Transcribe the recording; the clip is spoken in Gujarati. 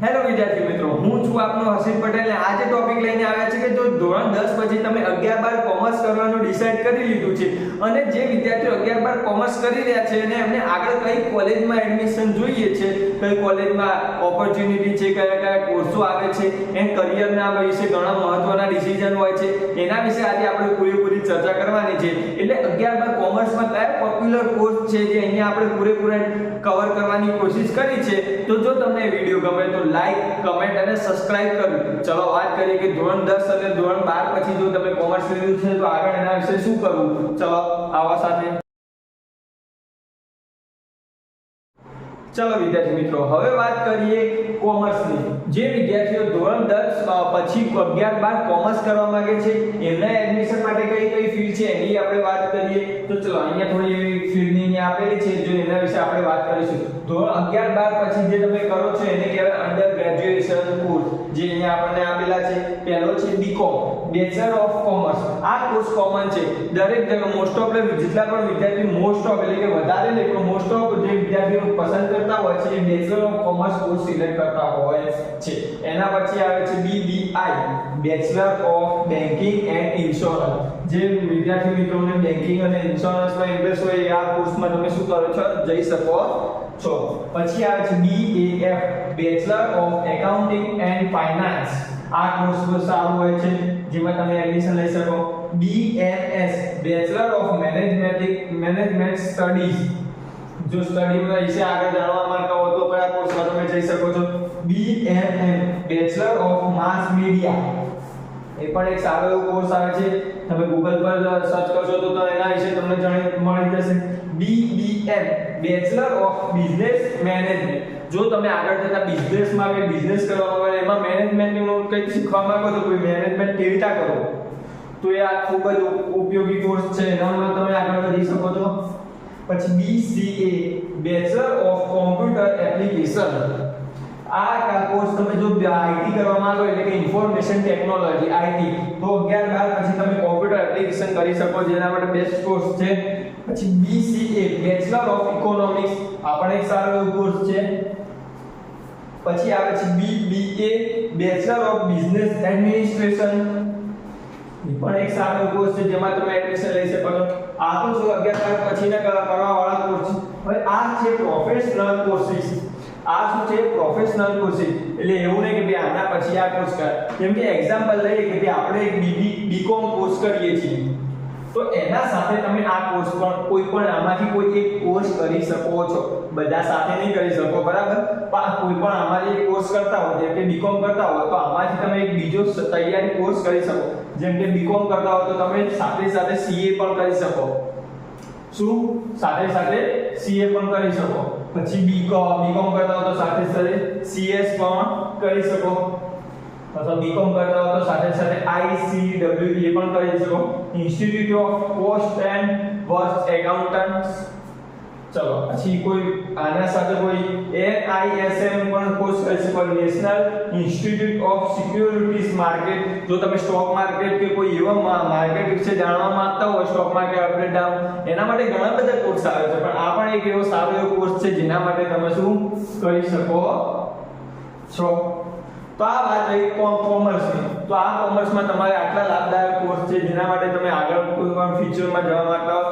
હેલો વિદ્યાર્થી મિત્રો, હું છું આપનો હસીન પટેલ ને આજે ટોપિક લઈને આવ્યા છે કે જો ધોરણ 10 પછી તમે 11-12 કોમર્સ કરવાનું ડિસાઈડ કરી લીધું છે અને જે વિદ્યાર્થીઓ 11-12 કોમર્સ કરી રહ્યા છે અને એમને આગળ કઈ કોલેજમાં એડમિશન જોઈએ છે, કઈ કોલેજમાં ઓપોર્ચ્યુનિટી છે, કયા કયા કોર્સો આવે છે, એમ કરિયરના વિશે ઘણા મહત્વના ડિસિઝન હોય છે, એના વિશે આજે આપણે પૂરેપૂરી ચર્ચા કરવાની છે. એટલે 11-12 કોમર્સમાં કયા પોપ્યુલર કોર્સ છે જે અહીંયા આપણે પૂરેપૂરા કવર કરવાની કોશિશ કરી છે. તો જો તમને વિડિયો ગમે તો લાઈક, કમેન્ટ અને સબસ્ક્રાઇબ કરજો. ચલો વાત કરીએ કે ધોરણ 10 અને ધોરણ 12 પછી જો તમે કોમર્સ લીધું છે તો આગળ એના વિશે શું કરવું. ચલો આવા સાથે ચલો વિદ્યાર્થી મિત્રો, હવે વાત કરીએ કોમર્સની. જે વિદ્યાર્થીઓ ધોરણ 10 પછી 11-12 કોમર્સ કરવા માંગે છે એમના એડમિશન માટે કઈ કઈ ફીલ્ડ છે એની આપણે વાત કરીએ. તો ચલો અહીંયા થોડી એવી ફીલ્ડની અહીંયા આપેલી છે, જો એના વિશે આપણે વાત કરીશું. ધોરણ 11-12 પછી જે તમે કરો છો એને કહેવાય અંડર ગ્રેજ્યુએશન કોર્સ. જે અહીંયા આપણને આપેલા છે, પહેલો છે બીકોમ, બેચલર ઓફ કોમર્સ. આ કોર્સ કોમન છે દરેક જગ્યાએ. મોસ્ટ ઓફ જેટલા પણ વિદ્યાર્થી મોસ્ટ ઓફ એટલે કે વધારે નહીં પણ મોસ્ટ ઓફ જે વિદ્યાર્થીઓ પસંદ કરતા હોય છે એ bachelor of commerce course select કરતા હોય છે. એના પછી આવે છે BBI, bachelor of banking and insurance. જે વિદ્યાર્થી મિત્રોને બેન્કિંગ અને ઇન્સ્યોરન્સમાં ઇન્ટરેસ્ટ હોય આ કોર્સમાં તમે શું કરો છો, જઈ શકો છો. પછી આવે છે BAF, bachelor of accounting and finance. આ કોર્સ બહુ સારો હોય છે જેમાં તમે એડમિશન લઈ શકો. BMS, bachelor of management studies. જો સ્ટડી વિશે આગળ જાણવા માંગતા હો તો કયા કોર્સમાં તમે જઈ શકો છો. BMM, bachelor of mass media. એ પણ એક સારો એવો કોર્સ આવે છે, તમે ગૂગલ પર સર્ચ કરશો તો એના વિશે તમને મળી જશે. BBM, bachelor of business management. જો તમે આગળ જતા બિઝનેસમાં કે બિઝનેસ કરવા માંગો એમાં મેનેજમેન્ટનું કંઈક શીખવા માંગો તો કોઈ મેનેજમેન્ટ કેવી રીતે કરો તો એ આ ખૂબ જ ઉપયોગી કોર્સ છે, એનામાં તમે આગળ વધી શકો છો. પછી BCA, bachelor of computer application. આ કોર્સ તમે જો આઈટી કરવા માંગો એટલે કે ઇન્ફોર્મેશન ટેકનોલોજી IT તો 11-12 પછી તમે કોમ્પ્યુટર એપ્લિકેશન કરી શકો, જેના માટે બેસ્ટ કોર્સ છે. પછી BCA, બેચલર ઓફ ઇકોનોમિક્સ. આ પણ એક સારો એવો કોર્સ છે. પછી આવે છે BBA, bachelor of business administration. એ પણ એક સારો કોર્સ છે જેમાં તમે એડમિશન લઈ શકો છો. આ તો જો 11-12 પછીના કરવા વાળા કોર્સ છે. હવે આ છે પ્રોફેશનલ કોર્સિસ. આ શું છે, પ્રોફેશનલ કોર્સિસ. એટલે એવું નહીં કે ભાઈ આના પછી આ કોર્સ કર. જેમ કે એક્ઝામ્પલ લઈએ કે ભાઈ આપણે એક બીકોમ કોર્સ કરીએ છીએ તો એના સાથે તમે આ કોર્સ પણ કોઈ પણ આમાંથી કોઈ એક કોર્સ કરી શકો છો. બધા સાથે નહીં કરી શકો, બરાબર? પણ કોઈ પણ આમાંથી એક કોર્સ કરતા હોય જેમ કે બીકોમ કરતા હોય તો આમાંથી તમે એક બીજો તૈયારી કોર્સ કરી શકો. જેમ કે બીકોમ કરતા હોય તો તમે સાથે સાથે CA પણ કરી શકો. શું સાથે સાથે CA પણ કરી શકો. પછી બીકોમ કરતા હો તો સાથે સાથે CS પણ કરી શકો. અથવા બીકોમ કરતા હો તો સાથે સાથે ICWE પણ કરી શકો. Institute of cost and work accountants. ચલો પછી કોઈ આના સાથે કોઈ NISM પણ કોર્સ કરી શકો. National institute of securities market. જો તમે સ્ટોક માર્કેટ કે કોઈ એવા માર્કેટ વિશે જાણવા માંગતા હોય, સ્ટોક માર્કેટ અપડેટ ડાઉન, એના માટે ઘણા બધા કોર્સ આવે છે, પણ આ પણ એક એવો સારો એવો કોર્સ છે જેના માટે તમે શું કરી શકો છો. તો આ વાત રહી કોમર્સની. તો આ કોમર્સમાં તમારે આટલા લાભદાયક કોર્સ છે જેના માટે તમે આગળ કોઈ પણ ફ્યુચરમાં જવા માંગતા હો